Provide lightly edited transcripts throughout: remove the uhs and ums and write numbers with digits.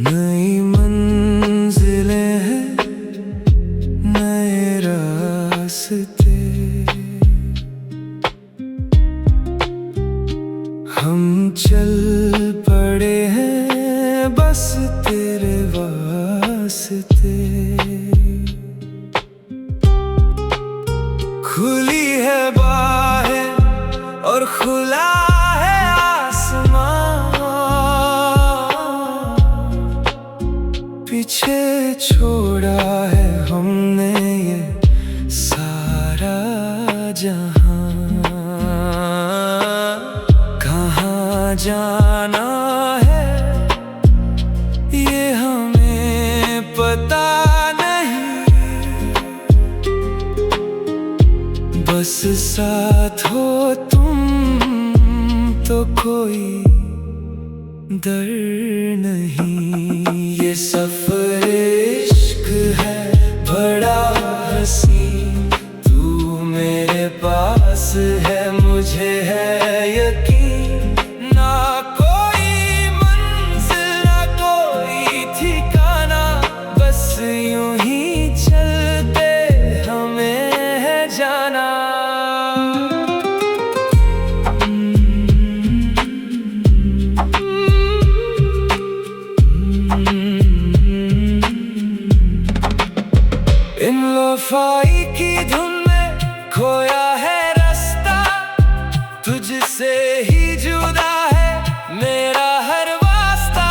नई मंजिलें हैं, नए रास्ते, हम चल पड़े हैं बस तेरे वास्ते। खुली है बाहें और खुला है आसमां, पीछे छोड़ा है हमने ये सारा जहां। कहाँ जाना है ये हमें पता नहीं, बस साथ हो तुम तो कोई डर नहीं। ये सफर इश्क है बड़ा हसीन, तू मेरे पास है मुझे है यकीन। ना कोई मंजिल ना कोई ठिकाना, बस यूं ही चलते हमें है जाना। इन लोफाई की धुन में खोया है रास्ता, तुझसे ही जुदा है मेरा हर वास्ता।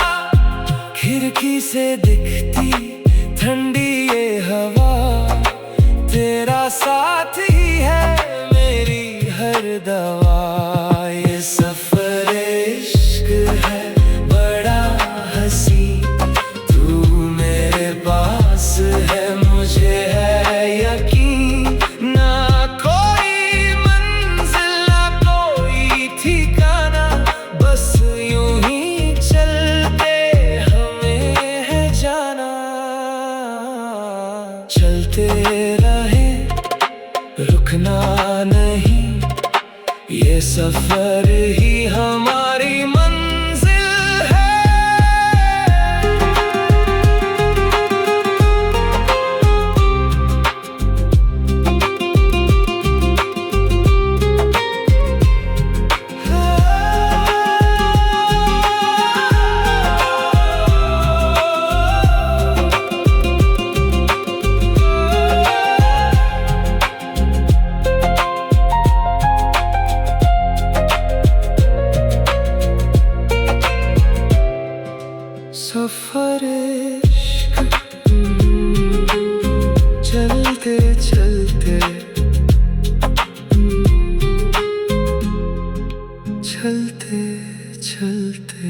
खिड़की से दिखती ठंडी ये हवा, तेरा साथ ही है मेरी हर दवा। ये सफर इश्क है बड़ा हसीन, तू मेरे पास है मुझे है यकीन। ना कोई मंजिल ना कोई ठिकाना, बस यूं ही चलते हमें है जाना। चलते रहे रुकना नहीं, ये सफर ही हमारी मंजिल है। सफर इश्क चलते चलते चलते चलते।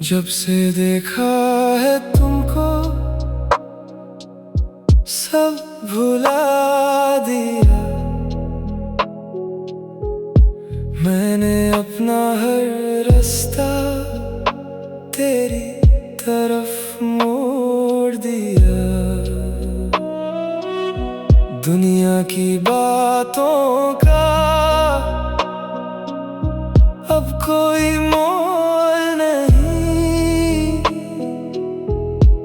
जब से देखा है तुमको सब भुला दिया, मैंने अपना हर रास्ता तेरी तरफ मोड़ दिया। दुनिया की बातों का अब कोई मोल नहीं,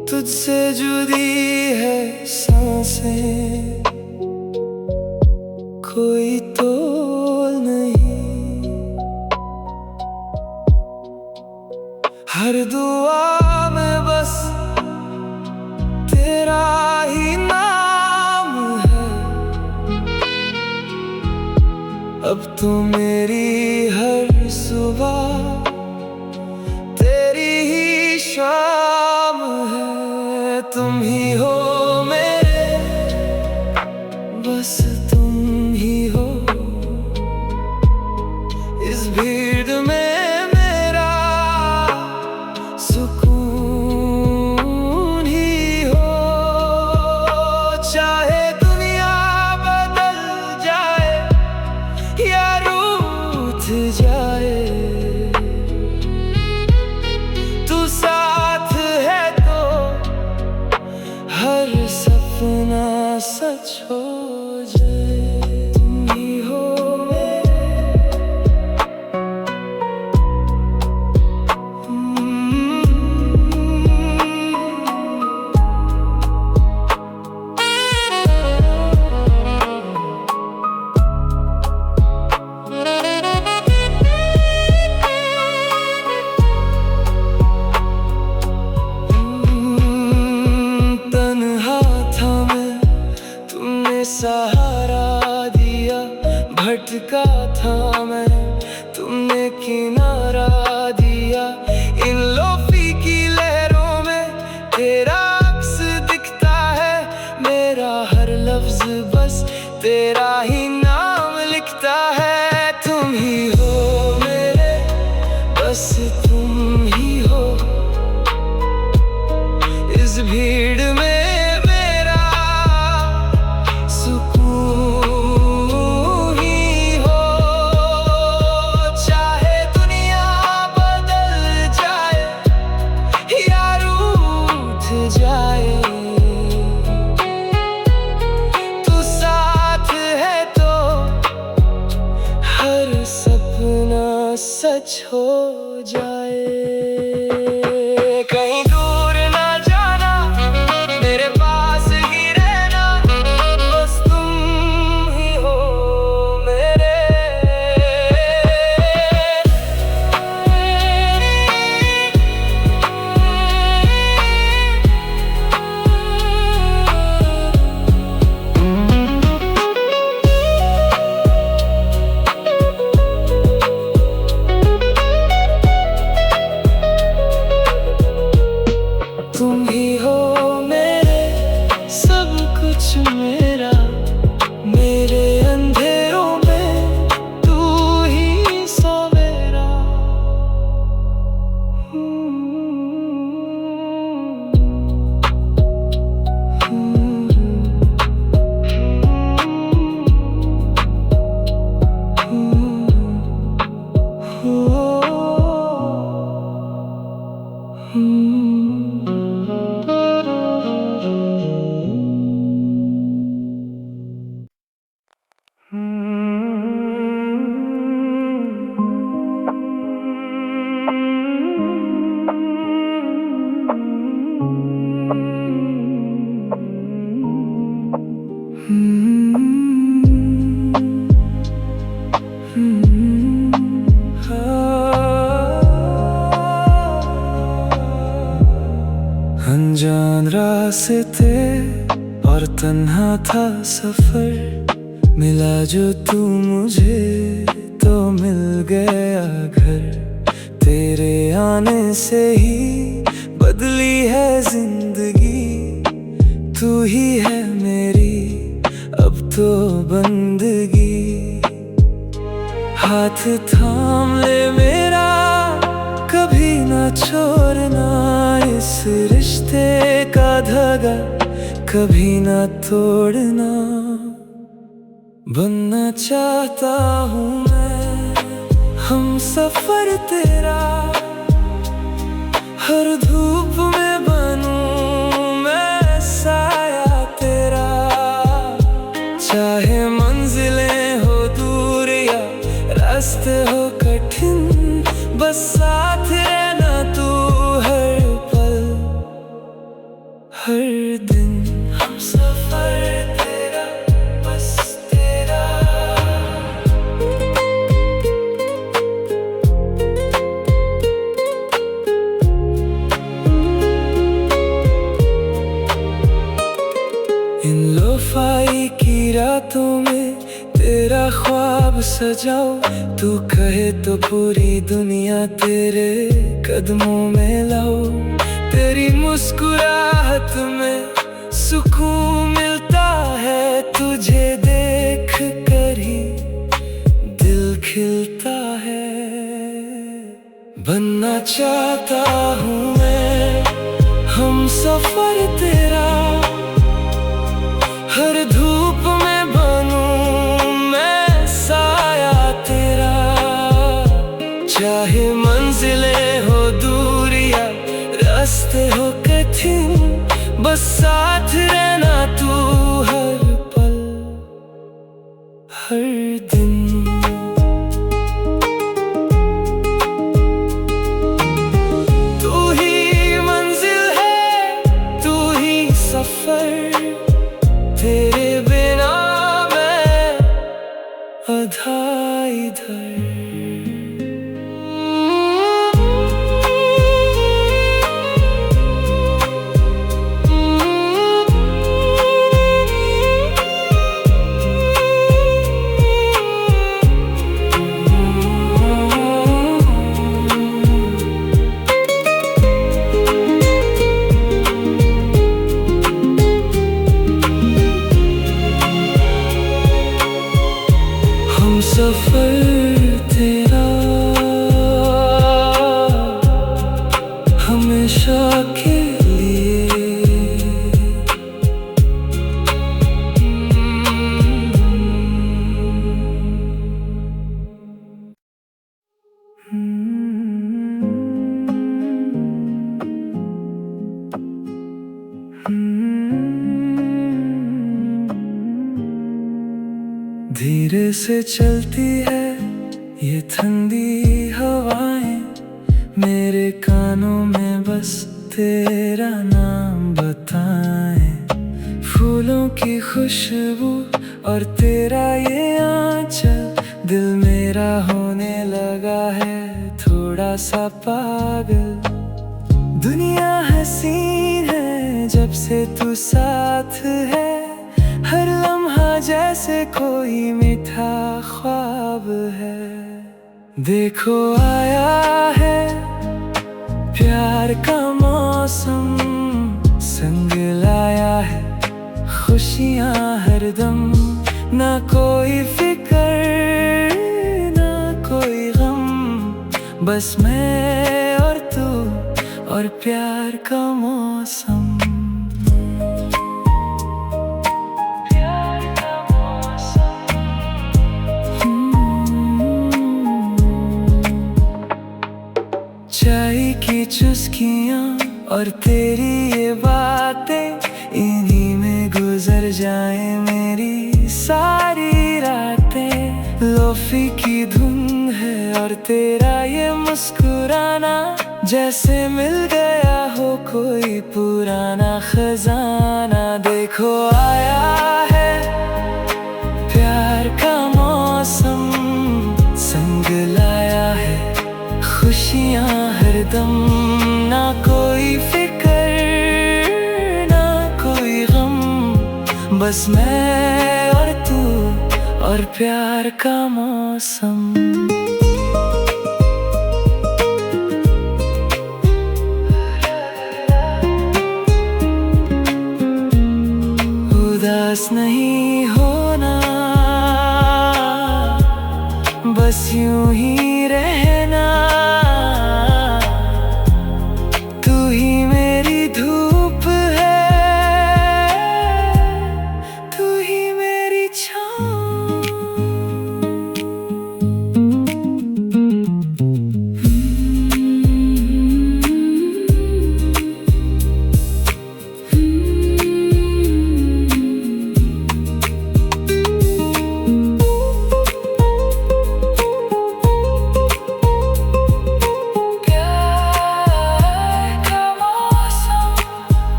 तुझसे जुदी है सांसें कोई तोल नहीं। हर दुआ में बस तेरा ही नाम है, अब तो मेरी हर सुबह तेरी शाम है, तुम ही हो मेरे, बस तुम ही हो। इस भीड़ में मेरा सुकून ही हो। चाहे दुनिया बदल जाए या रूठ जाए, तू साथ है तो हर सपना सच हो जाए। तुम ही हो सहारा दिया, भटका था मैं, तुमने किनारा दिया। इन लोफी की लहरों में तेरा अक्स दिखता है, मेरा हर लफ्ज बस तेरा ही नाम लिखता है। तुम ही हो मेरे, बस तुम ही हो। इस भीड़ में सच हो जाए। कहीं दूर ना जाना, मेरे पास ही रहना, बस तुम ही हो मेरे। तुम ही हो मेरे, सब कुछ मेरा, मेरे अंधेरों में तू ही सवेरा। अनजान रास्ते और तन्हा था सफर, मिला जो तू मुझे तो मिल गया घर। तेरे आने से ही बदली है जिंदगी, तू ही है मेरी अब तो बंदगी। हाथ थाम ले मेरा, कभी ना छोड़ना, इस रिश्ते का धागा कभी ना तोड़ना। बनना चाहता हूँ मैं हम सफर तेरा, हर धूप में बनूं मैं साया तेरा। चाहे मंजिलें हो दूर या रास्ते हो कठिन, बस साथ रहना तू हर पल हर दिन। हम सफर तेरा, बस तेरा। इन लोफाई की रातों में तेरा ख्वाब सजाओ, तू कहे तो पूरी दुनिया तेरे कदमों में लाओ। तेरी मुस्कुराहट में सुकून मिलता है, तुझे देख कर ही दिल खिलता है। बनना चाहता हूँ मैं हम सफर तेरा, हर धूप में बनूं मैं साया तेरा। चाहे मंजिलें हो दूर या रास्ते हो कठिन, बस साथ रहना तू हर पल हर दिन। तू ही मंजिल है, तू ही सफर, तेरे बिना मैं आधा इधर। सफर तेरा हमेशा के लिए। धीरे से चलती है ये ठंडी हवाएं, मेरे कानों में बस तेरा नाम बताएं। फूलों की खुशबू और तेरा ये आंचल, दिल मेरा होने लगा है थोड़ा सा पागल। दुनिया हसीन है जब से तू साथ है, हर लम्हा जैसे कोई मीठा ख्वाब है। देखो आया है प्यार का मौसम, संग लाया है खुशियाँ हरदम। ना कोई फिक्र ना कोई गम, बस मैं और तू और प्यार का मौसम। चाय की चुस्कियाँ और तेरी ये बातें, इन्हीं में गुजर जाए मेरी सारी रातें। लोफी की धुन है और तेरा ये मुस्कुराना, जैसे मिल गया हो कोई पुराना खजाना। देखो आया है प्यार का मौसम, संग लाया है खुशियाँ हरदम। ना कोई फिक्र ना कोई गम, बस मैं और तू और प्यार का मौसम। उदास नहीं होना, बस यूं ही रहना। तू ही मेरी धूप है, तू ही मेरी छाँव।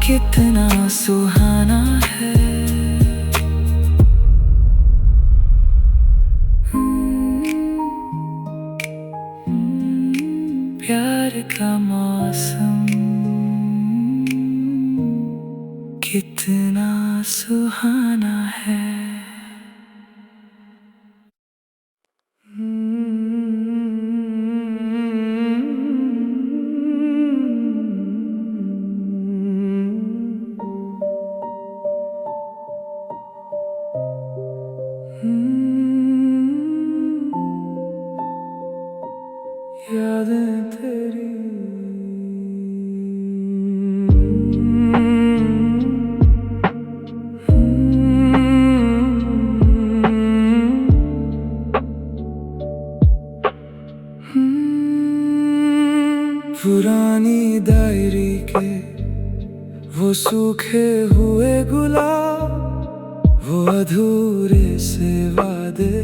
कितना सुहाना है प्यार का मौसम, कितना सुहाना है। यादें तेरी। पुरानी डायरी के वो सूखे हुए गुलाब, वो अधूरे से वादे,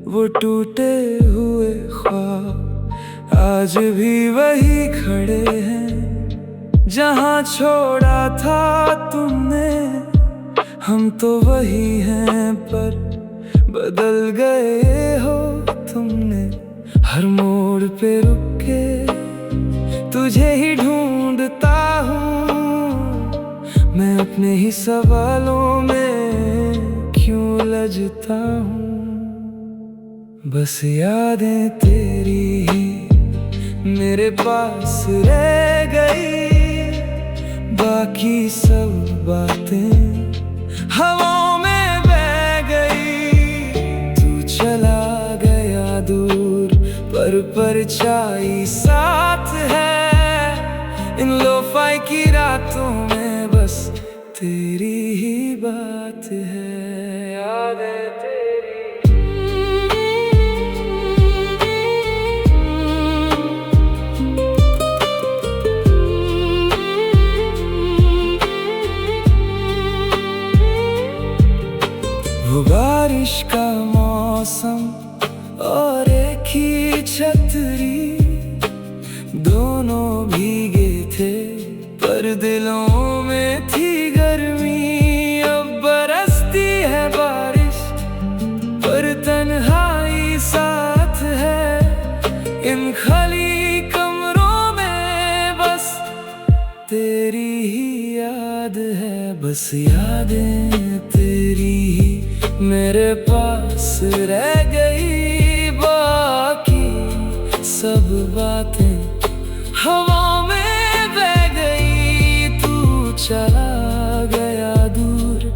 वो टूटे हुए ख्वाब आज भी वही खड़े हैं जहाँ छोड़ा था तुमने। हम तो वही हैं पर बदल गए हो तुमने। हर मोड़ पे रुक के तुझे ही ढूंढता हूँ मैं, अपने ही सवालों में क्यों लजता हूँ। बस यादें तेरी ही मेरे पास रह गई, बाकी सब बातें हवाओं में बह गई। तू चला गया दूर पर परछाई साथ है, इन लोफाई की रातों में बस तेरी ही बात है। यादें तेरी। वो बारिश का मौसम और एक ही छतरी, दोनों भीगे थे पर दिलों में थी गर्मी। अब बरसती है बारिश पर तन्हाई साथ है, इन खाली कमरों में बस तेरी ही याद है। बस यादें तेरी ही मेरे पास रह गई, बाकी सब बातें हवा में बह गई। तू चला गया दूर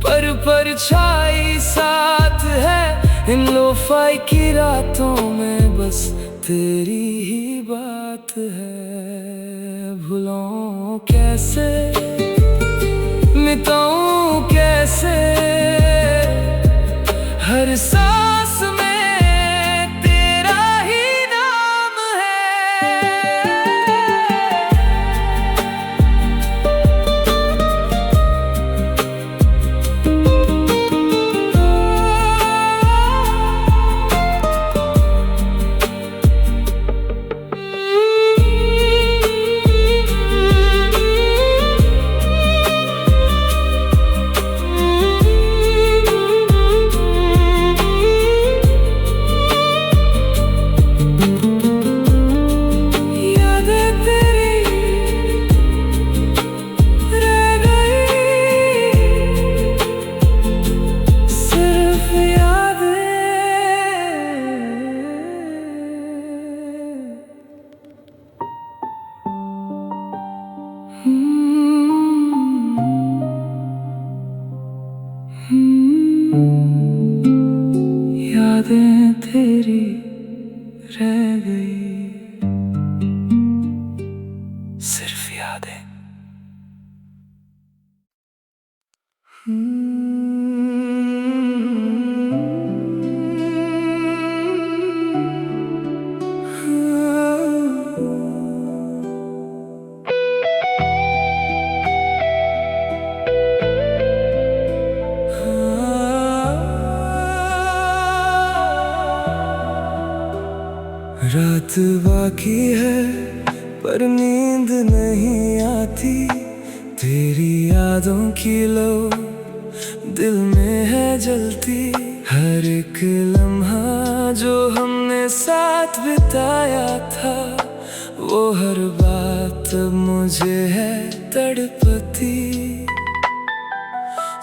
पर परछाई साथ है, इन लोफाई की रातों में बस तेरी ही बात है। भूलूं कैसे, मिटाऊं कैसे, हर सांस में तेरा ही नाम है। यादें तेरी रह गई, सिर्फ यादें। रात बाकी है पर नींद नहीं आती, तेरी यादों की लो दिल में है जलती। हर एक लम्हा जो हमने साथ बिताया था, वो हर बात अब मुझे है तड़पती।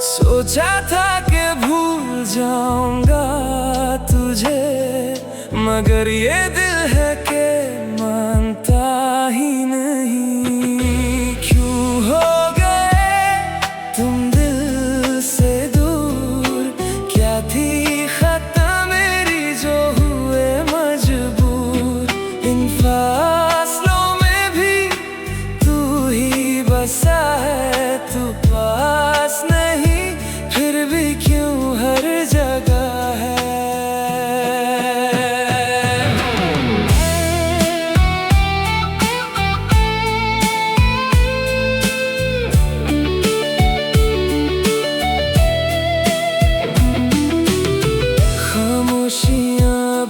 सोचा था कि भूल जाऊंगा तुझे, मगर ये दिल है कि मानता ही नहीं। क्यों हो गए तुम दिल से दूर, क्या थी खता मेरी जो हुए मजबूर। इन फासलों में भी तू ही बसा है। तू पास नहीं फिर भी क्यों हर जगह है।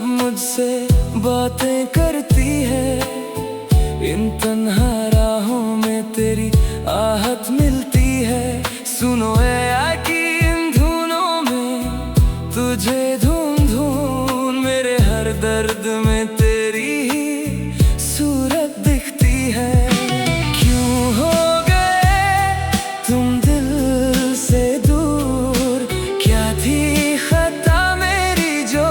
मुझसे बातें करती है, इन तन्हा राहों में तेरी आहट मिलती है। सुनो ऐ कि इन धुनों में तुझे ढूंढ ढूंढ मेरे हर दर्द में तेरी ही सूरत दिखती है। क्यों हो गए तुम दिल से दूर, क्या थी खता मेरी जो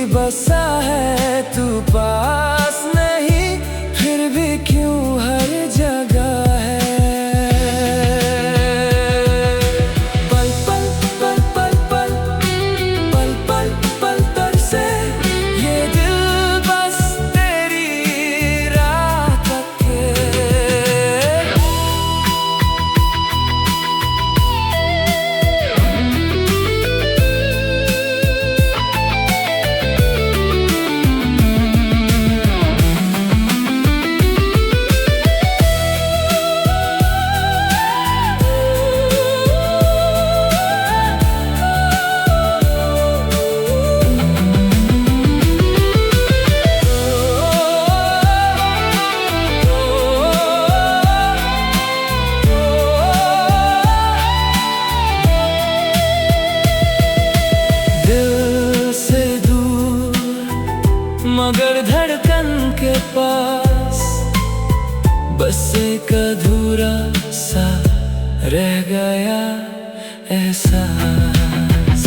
बसा है। तू पास नहीं फिर भी क्यों हर जगह है। पल पल पल पल पल पल पल पल तरसे ये दिल बस तेरी राह तके। मगर धड़कन के पास बस एक अधूरा सा रह गया एहसास।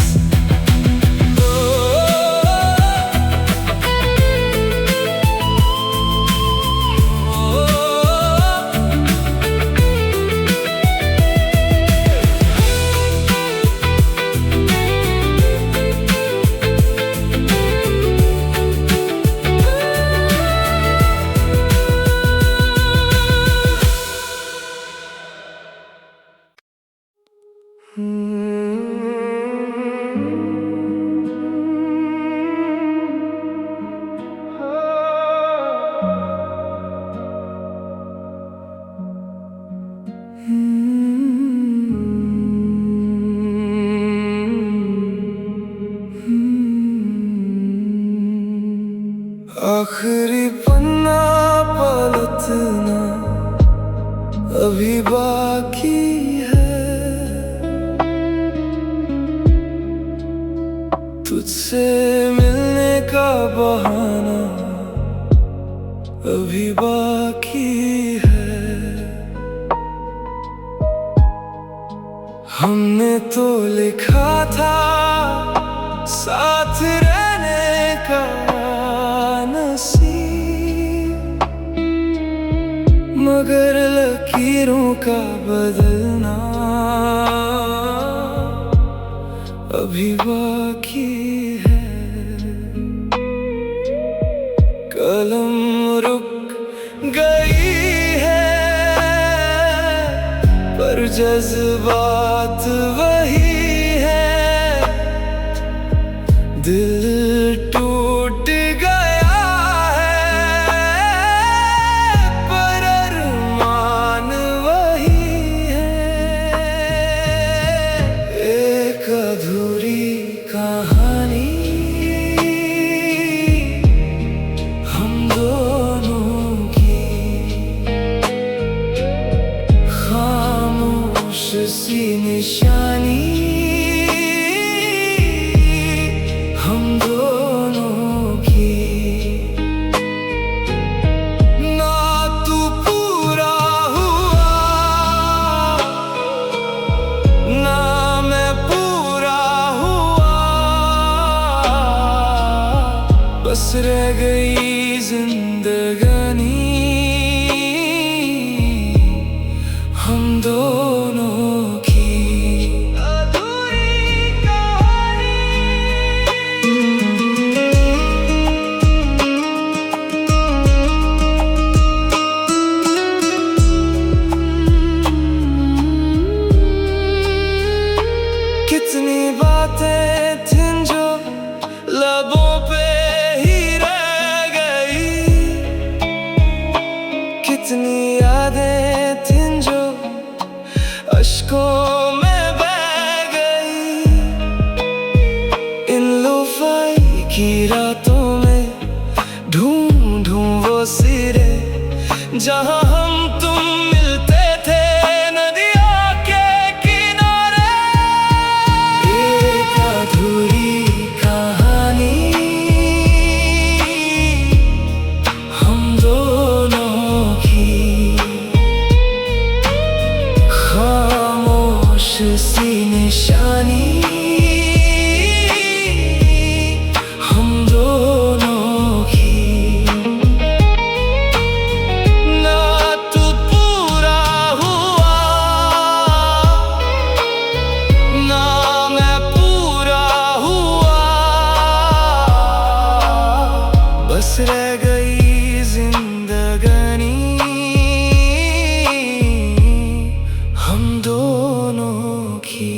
आखिरी पन्ना पलटना अभी बाकी है। तुझसे मिलने का बहाना अभी बाकी है। हमने तो लिखा था साथ रहने का नसीब, मगर लकीरों का बदलना अभी बाकी है। कलम रुक गई है पर जज्बात वही है। दिल टूट गया है पर अरमान वही है। एक अधूरी कहानी हम दोनों की, खामोश सी निशानी हम दोनों की। ना तू पूरा हुआ ना मैं पूरा हुआ, बस रह गई जिंदगानी हम दोनों की। अधूरी कहानी की रातों में ढूंढूं वो सिरे जहां हम तुम मिलते थे नदिया के किनारे। एक अधूरी कहानी हम दोनों की, खामोश सी निशानी हम दोनों की। ना तू पूरा हुआ ना मैं पूरा हुआ, बस रह गई जिंदगानी हम दोनों की।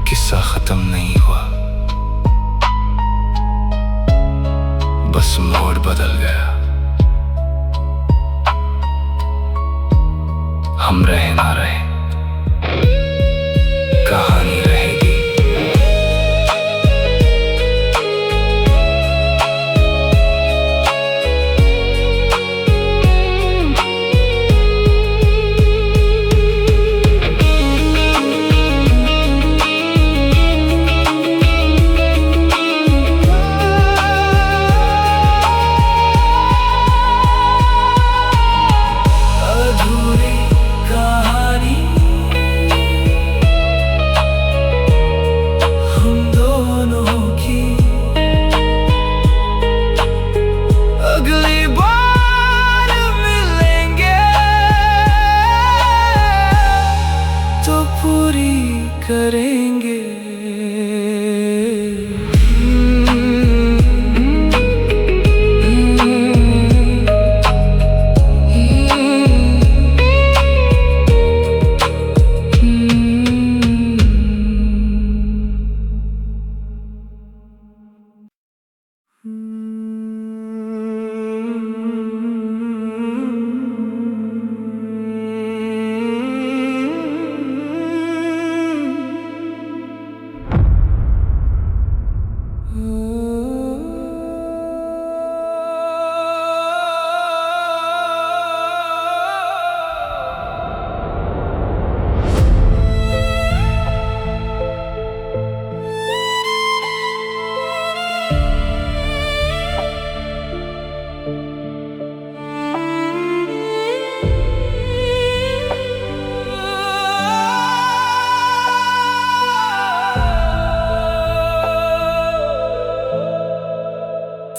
किस्सा खत्म नहीं हुआ, बस मोड़ बदल गया। हम रहे ना रहे, कहानी रहेगी। अधूरी कहानी हम दोनों की। अगली बार मिलेंगे तो पूरी करेंगे।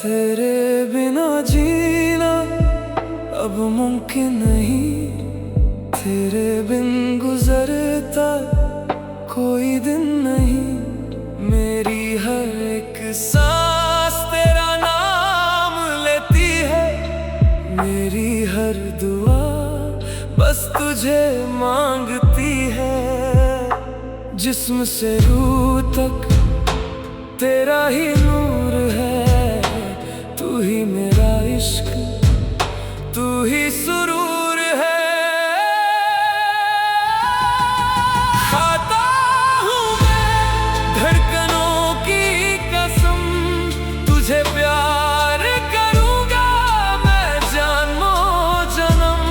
तेरे बिना जीना अब मुमकिन नहीं, तेरे बिन गुजरता कोई दिन नहीं। मेरी हर एक सांस तेरा नाम लेती है, मेरी हर दुआ बस तुझे मांगती है। जिस्म से रूह तक तेरा ही नूर है, तू ही मेरा इश्क तू ही सुरूर है। खाता हूँ मैं धड़कनों की कसम, तुझे प्यार करूँगा मैं जन्मों जन्म।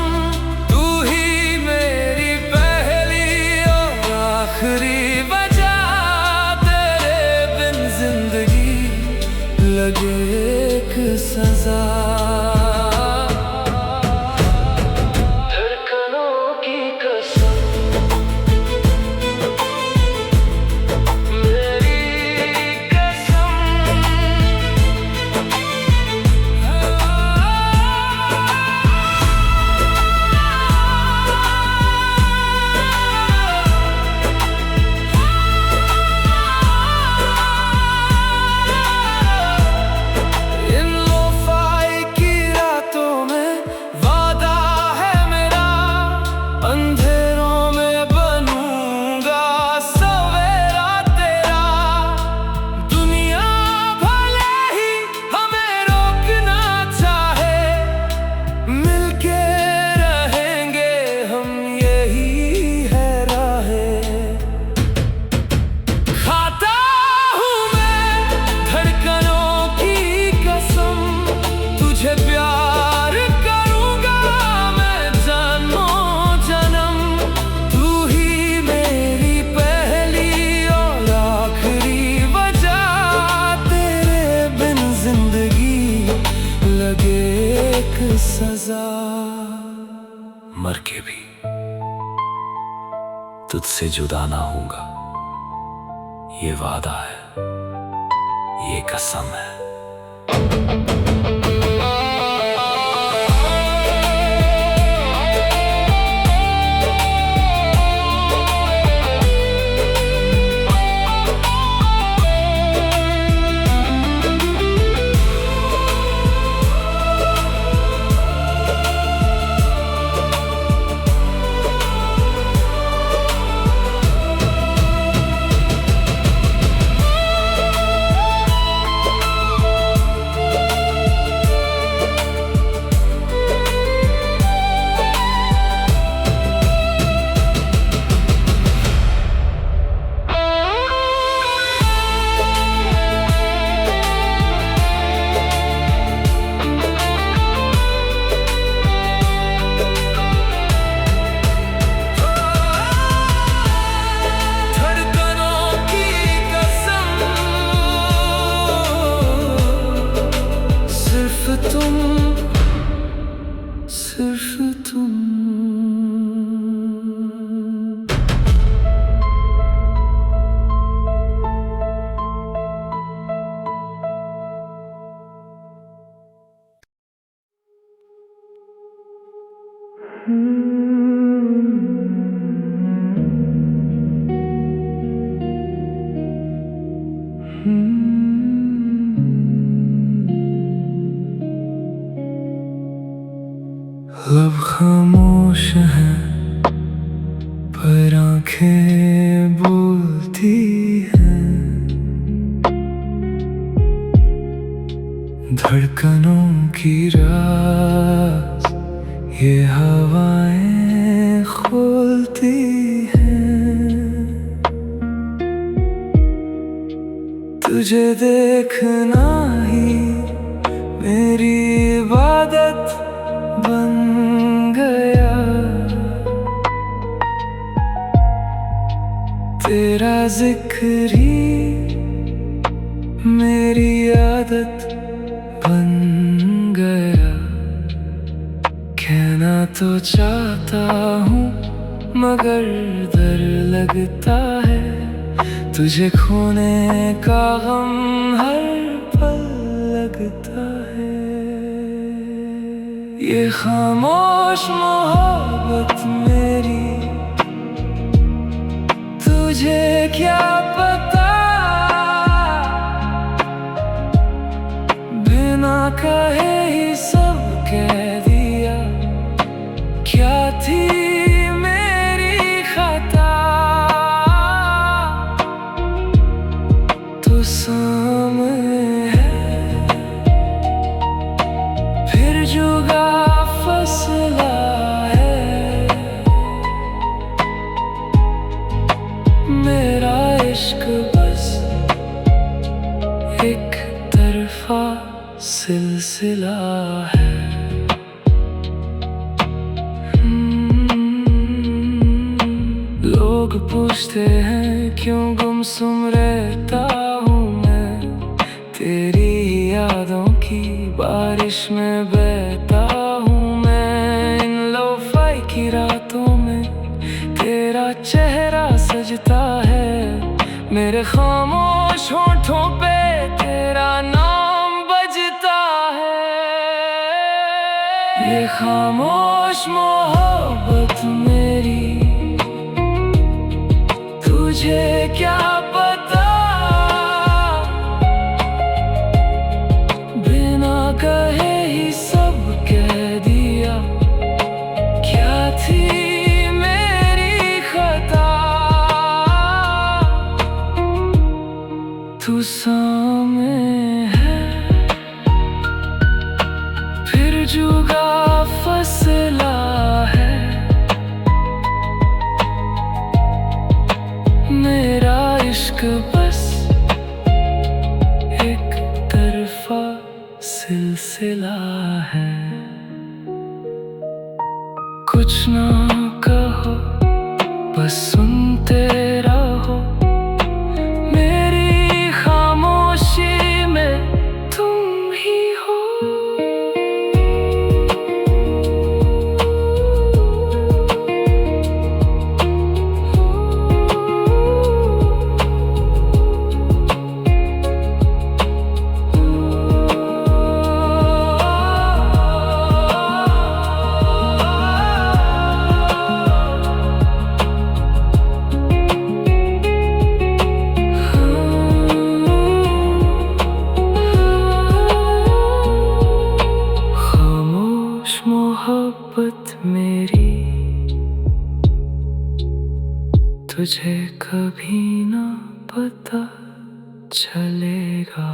तू ही मेरी पहली और आखिरी वजह, तेरे बिन जिंदगी लगे एक सजा। सजा। मर के भी तुझसे जुदा ना होऊंगा, ये वादा है, ये कसम है। सिर्फ तुम। लब खामोश हैं पर आंखें बोलती हैं, धड़कनों की राज ये हवाएं खोलती हैं। तुझे देखना ही मेरी इबादत बन गया, तेरा जिक्र ही मेरी आदत बन गया। कहना तो चाहता हूँ मगर डर लगता है, तुझे खोने का गम हर पल लगता है। ये खामोश मोहब्बत मेरी तुझे क्या पता, बिना कहे ही सब कह दिया। क्या थी मेरी खता, तो सामने है फिर जुगा फसला है। मेरा इश्क बस एक तरफा सिलसिला है। लोग पूछते हैं क्यों गुमसुम रहता हूँ मैं, तेरी यादों की बारिश में बहता हूँ मैं। इन लोफाई की रातों में तेरा चेहरा सजता है, मेरे खामोश होठों पे तेरा नाम बजता है। ये खामोश मोहब्बत मेरी तुझे क्या पता, बिना कहे ही सब कह दिया। क्या थी मेरी खता, तू सामने है फिर जुगा फसला है। मेरा इश्क बस एक तरफा सिलसिला है। कुछ ना कहो बस सुनते रहो, मेरी खामोशी में तुम ही हो। कभी ना पता चलेगा।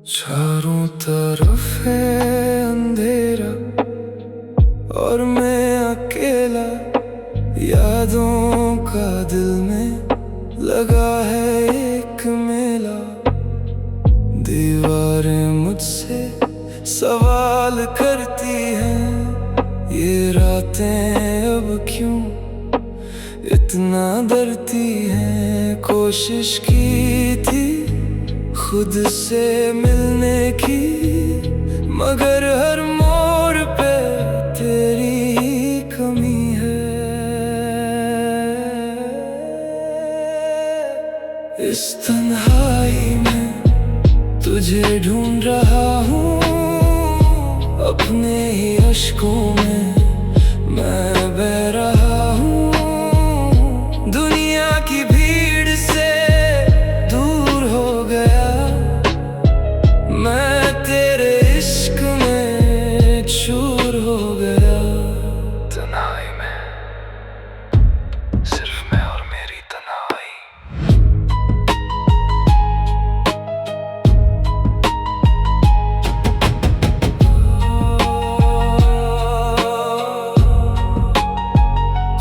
चारों तरफ है अंधेरा और मैं अकेला, यादों का दिल में लगा है एक मेला। दीवारें मुझसे सवाल करती हैं, ये रातें अब क्यों इतना डरती हैं। कोशिश की थी खुद से मिलने की, मगर हर मोड़ पे तेरी कमी है। इस तन्हाई में तुझे ढूंढ रहा हूँ, अपने ही अश्कों में मैं बह रहा हूँ। दुनिया की भीड़ से दूर हो गया, मैं तेरे इश्क में चूर हो गया। तन्हाई में सिर्फ मैं और मेरी तन्हाई।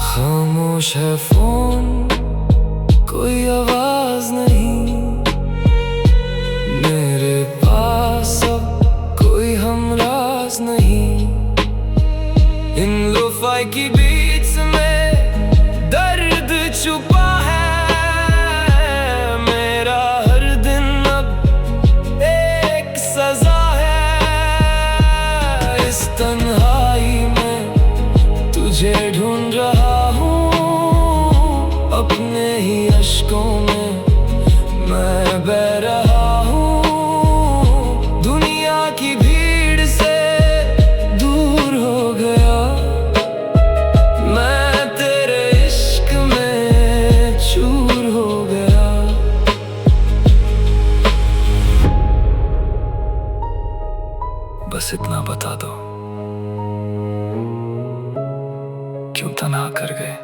खामोश है फोन, कोई आवाज नहीं, मेरे पास अब कोई हमराज नहीं। इन लोफाई की बीच में दर्द छुपा है, मेरा हर दिन अब एक सजा है। इस तन्हाई में तुझे ढूंढ रहा हूँ, अपने ही अश्कों में मैं बह रहा हूँ। दुनिया की भीड़ से दूर हो गया, मैं तेरे इश्क में चूर हो गया। बस इतना बता दो, क्यों तन्हा कर गए?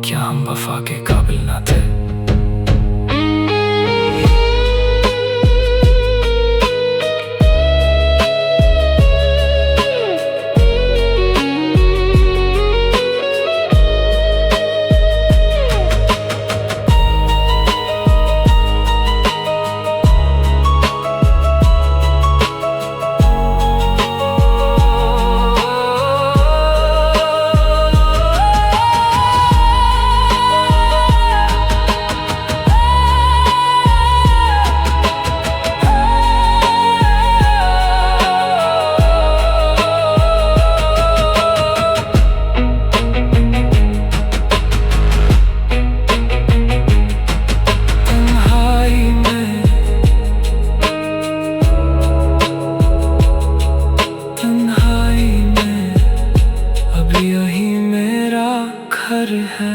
क्या हम वफा के काबिल ना थे? घर है।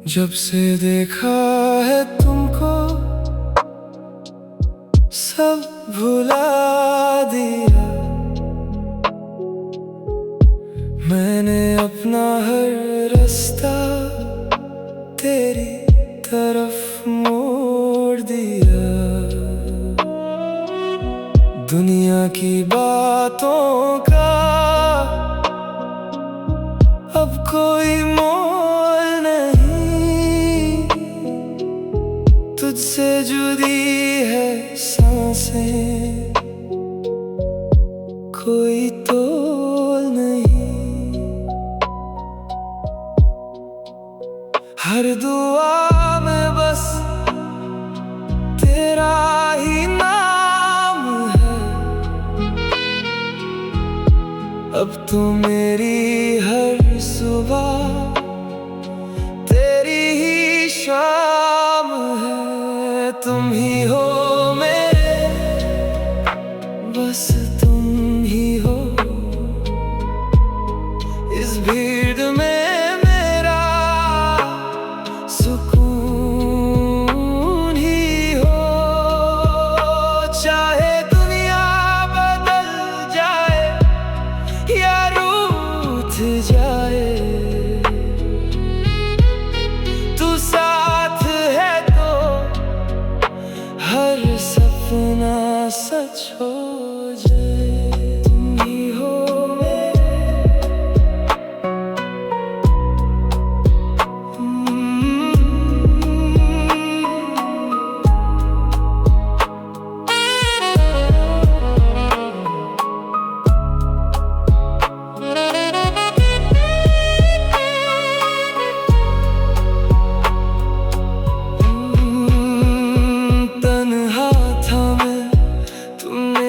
जब से देखा है तुमको सब भुला दिया, मैंने अपना हर तरफ मोड़ दिया। दुनिया की बातों का अब कोई मोल नहीं, तुझसे जुदी है सांसें, कोई तोल नहीं। हर दुआ में बस तेरा ही नाम है, अब तो मेरी हर सुबह तेरी ही शाम है। तुम ही हो मेरे, बस तुम ही हो। इस भीड़ में मेरा सुकून ही हो। चाहे दुनिया बदल जाए या रूठ जाए, तू साथ है तो हर सपना सच हो जाए। तुम ही हो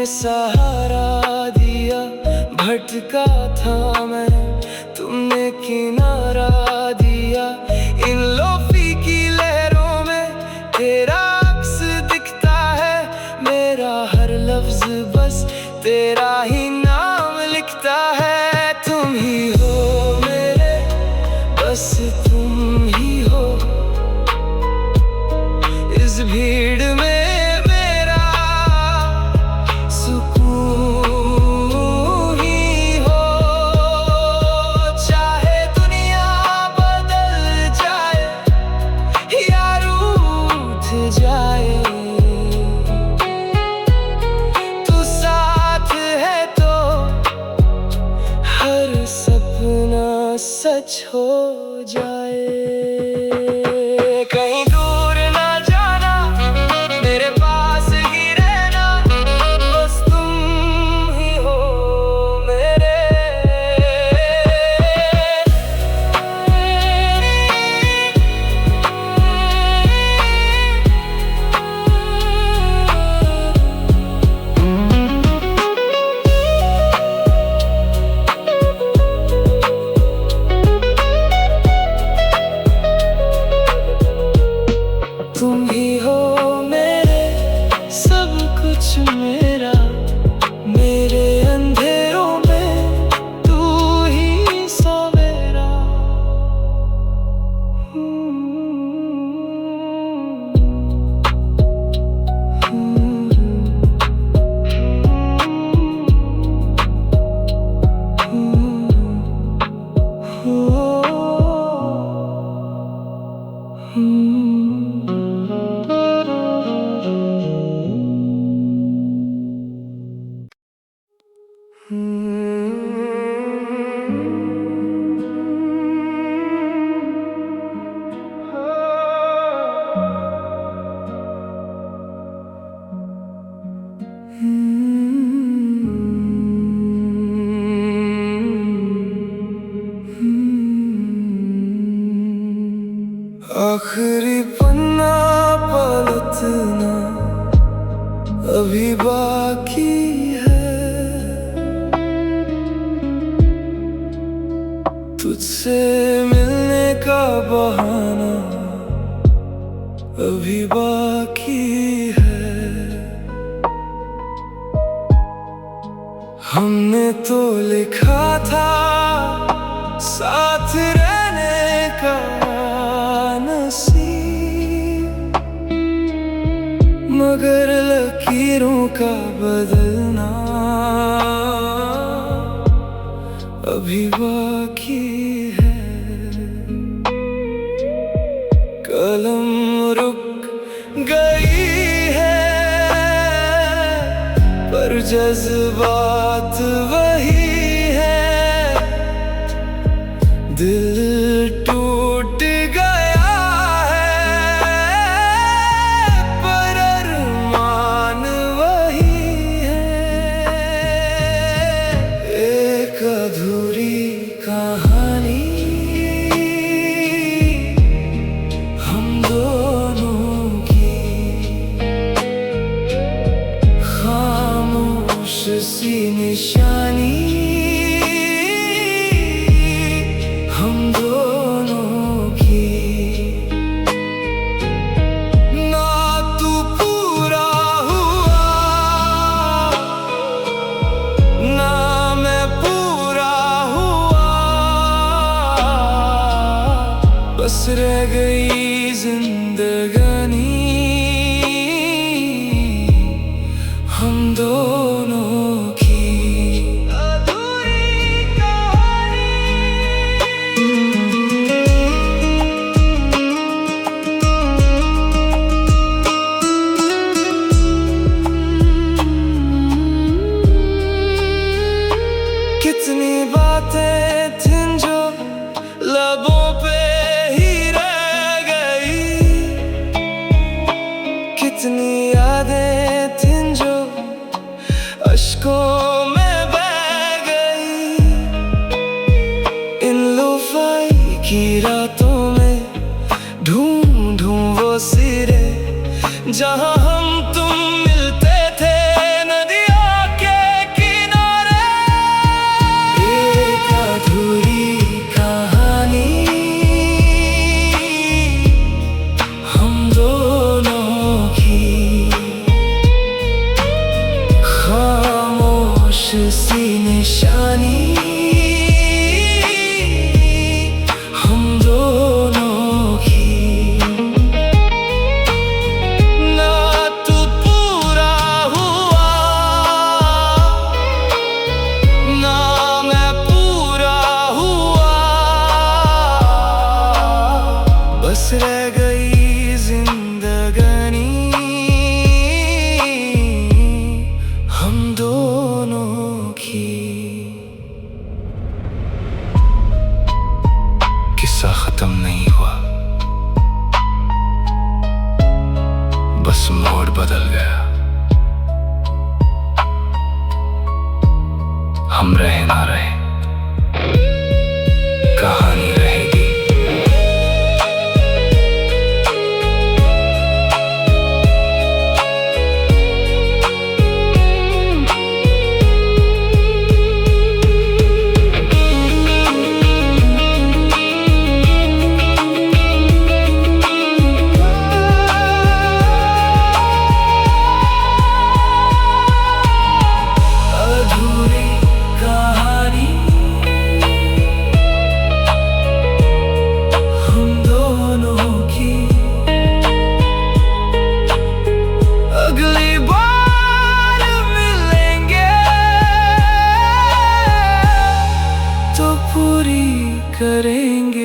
सहारा दिया, भटका था मैं, तुमने किनारा दिया। इन लोफी की लहरों में तेरा अक्स दिखता है, मेरा हर लफ्ज बस तेरा ही नाम लिखता है। तुम ही हो मेरे, बस तुम ही हो। इस भीड़ में सच हो जाए। कहीं दूर ना जाना, मेरे पास ही रहना, बस तुम ही हो मेरे। तुम ही हो मेरे, सब कुछ मेरा, मेरे अंधेरों में तू ही सवेरा। आखिरी पन्ना पलटना अभी बाकी है, तुझसे मिलने का बहाना अभी बाकी है। हमने तो लिखा था साथ रहने का नसीब, मगर लकीरों का बदलना अभी बाकी है। कलम रुक गई है, पर जज्बात वही है। दिल टूट गया है, पर अरमान वही है। एक अधूरी कहानी हम दोनों की, खामोश सी निशानी हम दोनों की। ना तू पूरा हुआ, ना मैं पूरा हुआ, बस रह गई जिंदगानी हम दोनों की। अधूरी कहानी। कितनी बातें थीं जो लबों पे ही रह गई, कितनी यादें थीं जो अश्कों में बह गई। इन लुफाई की रातों में ढूंढूं वो सिरे जहां हम तुम मिलते थे नदियों के किनारे। एक अधूरी कहानी हम दोनों की, खामोश सी निशानी हम दोनों की। ना तू पूरा हुआ, ना मैं पूरा हुआ, बस रह गई जिंदगानी हम दोनों की। किस्सा खत्म नहीं हुआ, बस मोड़ बदल गया। हम रहे ना रहे, कहानी रहेगी। अधूरी कहानी हम दोनों की। अगली बार मिलेंगे तो पूरी करेंगे।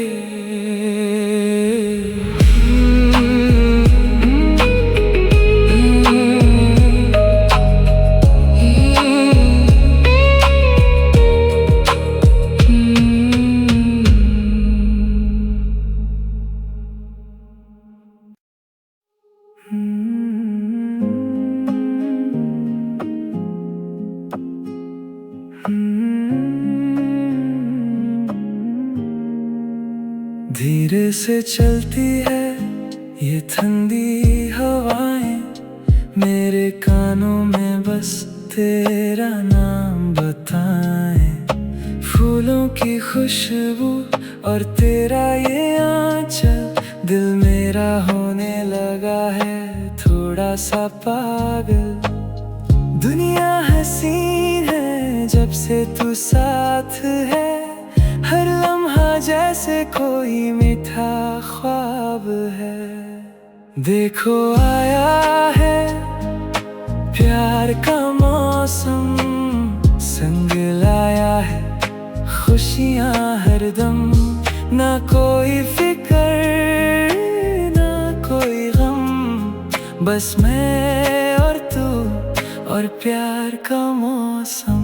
धीरे से चलती है ये ठंडी हवाएं, मेरे कानों में बस तेरा नाम बताएं। फूलों की खुशबू और तेरा ये आंचल, दिल मेरा होने लगा है थोड़ा सा पागल। दुनिया हसीन है जब से तू साथ है, हर लम्हा जैसे कोई मीठा ख्वाब है। देखो आया है प्यार का मौसम, संग लाया है खुशियाँ हरदम। ना कोई फिक्र ना बस मैं और तू और प्यार का मौसम।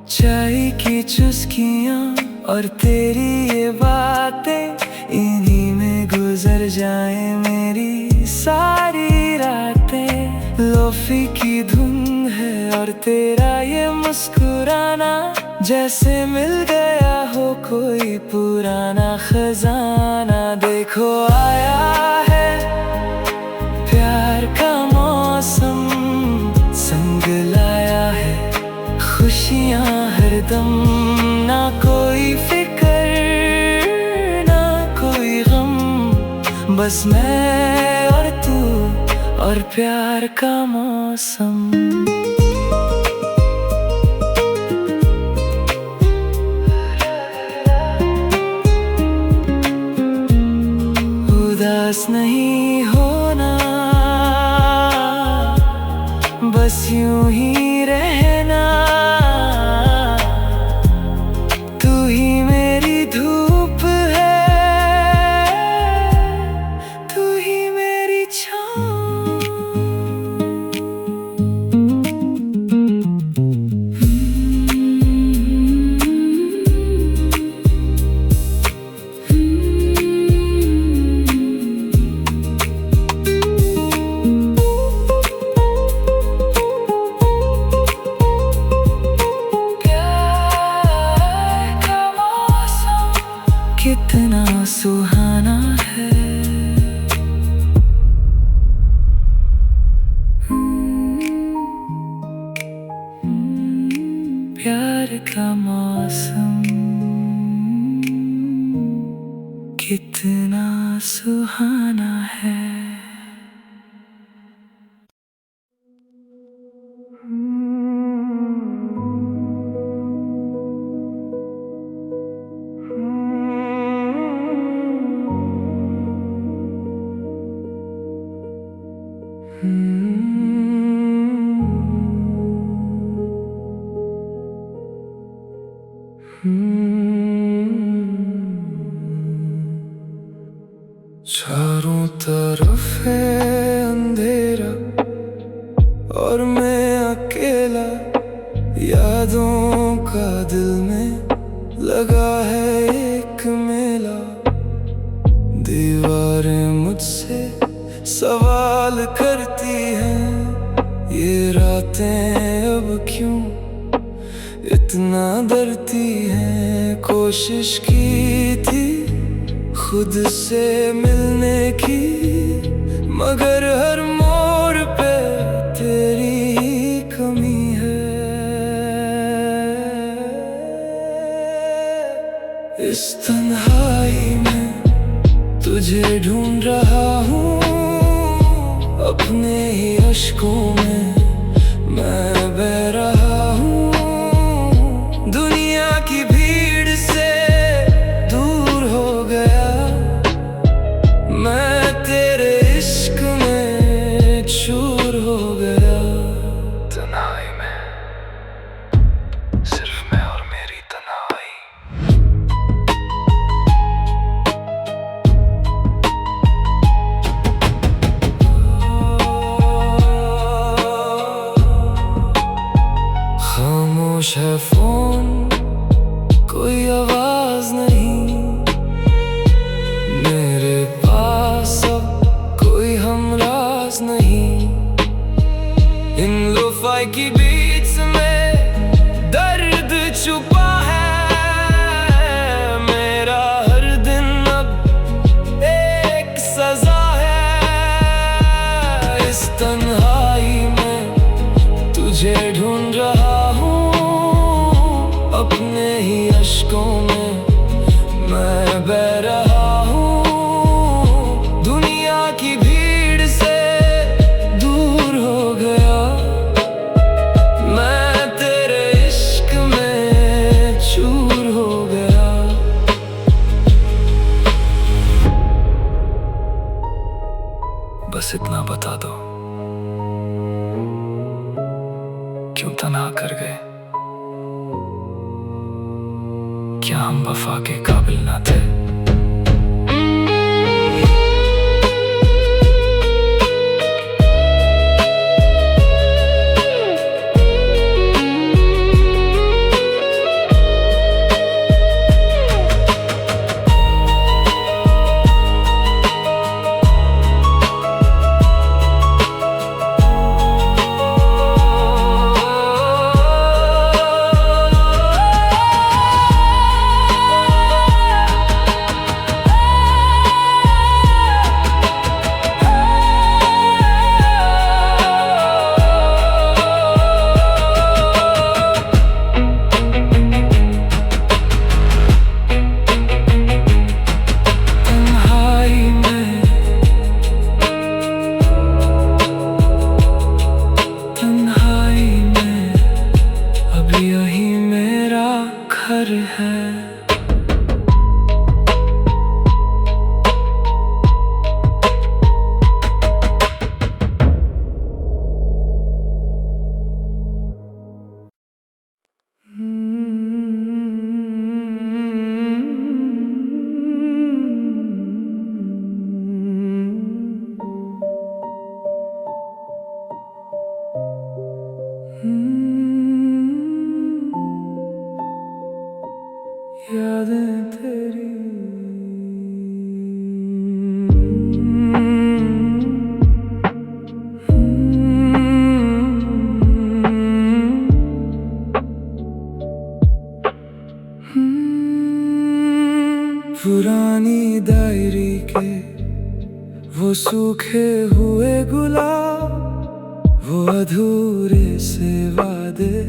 चाय की चुस्कियाँ और तेरी ये बातें, इन्हीं में गुजर जाए मेरी सारी रातें। लोफी की धुन है और तेरा ये मुस्कुराना, जैसे मिल गया हो कोई पुराना खजाना। देखो आया है प्यार का मौसम, संग लाया है खुशियाँ हरदम। ना कोई फिक्र ना कोई गम, बस मैं और तू और प्यार का मौसम। उदास नहीं होना, बस यूं ही रहना। तू ही मेरी धूप है, तू ही मेरी छाँव। कितना सुहाना है, प्यार का मौसम कितना सुहाना है। चारों तरफ है अंधेरा और मैं अकेला, यादों का दिल में लगा है एक मेला। दीवारें मुझसे सवाल करती हैं, ये रातें अब क्यों इतना डरती हैं। कोशिश की थी खुद से मिलने की, मगर हर मोड़ पे तेरी ही कमी है। इस तन्हाई में तुझे ढूंढ रहा हूँ, अपने ही अश्कों में मैं बह रहा हूँ। दुनिया की भीड़ से दूर हो गया, मैं तेरे इश्क में चूर हो गया। तन्हाई में सिर्फ मैं और मेरी तन्हाई। खामोश है फोन, कोई आवाज नहीं मेरे पास, अब कोई हमराज नहीं। इन लोफाई की बीच में दर्द छुपा है, मेरा हर दिन अब एक सजा है। इस तन्हाई में तुझे ढूंढ रहा हूँ, अपने ही अश्कों में मैं बह रहा हूँ। दुनिया की भीड़ से दूर हो गया, मैं तेरे इश्क में चूर हो गया। बस इतना बता दो, क्यों तन्हा कर गए। हम वफा के काबिल न थे। यही मेरा घर है। यादें तेरी पुरानी डायरी के वो सूखे हुए गुलाब, वो अधूरे से वादे,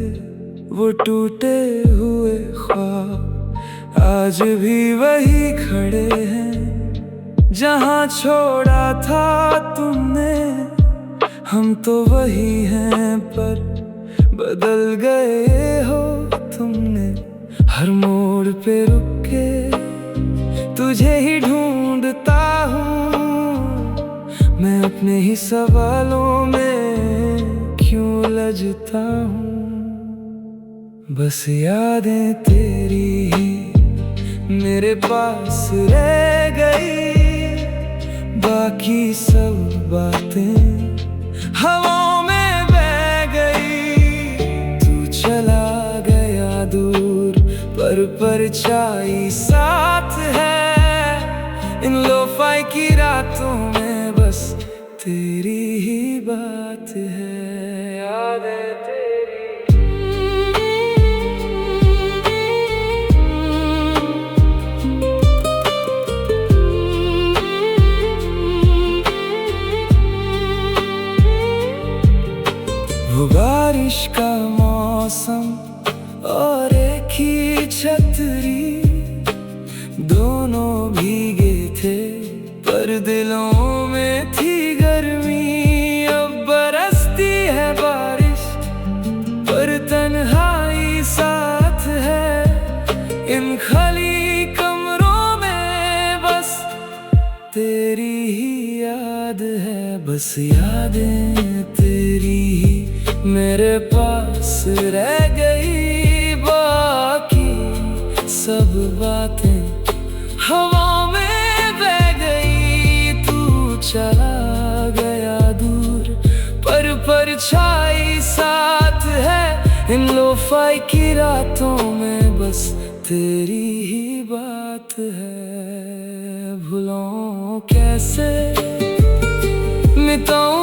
वो टूटे हुए ख्वाब आज भी वही खड़े हैं जहाँ छोड़ा था तुमने। हम तो वही हैं पर बदल गए हो तुमने। हर मोड़ पे रुक के तुझे ही ढूंढता हूँ मैं, अपने ही सवालों में क्यों लजता हूँ। बस यादें तेरी ही मेरे पास रह गई, बाकी सब बातें हवाओं में बह गई। तू चला गया दूर पर परछाई साथ है। इन लोफाई की रातों में बस तेरी ही बात है। यादें तेरी वो बारिश का मौसम और एक ही छतरी, दोनों भीगे थे पर दिलों में थी गर्मी। अब बरसती है बारिश पर तन्हाई साथ है। इन खाली कमरों में बस तेरी ही याद है। बस यादें तेरी ही मेरे पास रह गई, बाकी सब बातें हवा में बह गई। तू चला गया दूर पर परछाई साथ है। इन लोफाई की रातों में बस तेरी ही बात है। भूलों कैसे मिटाऊं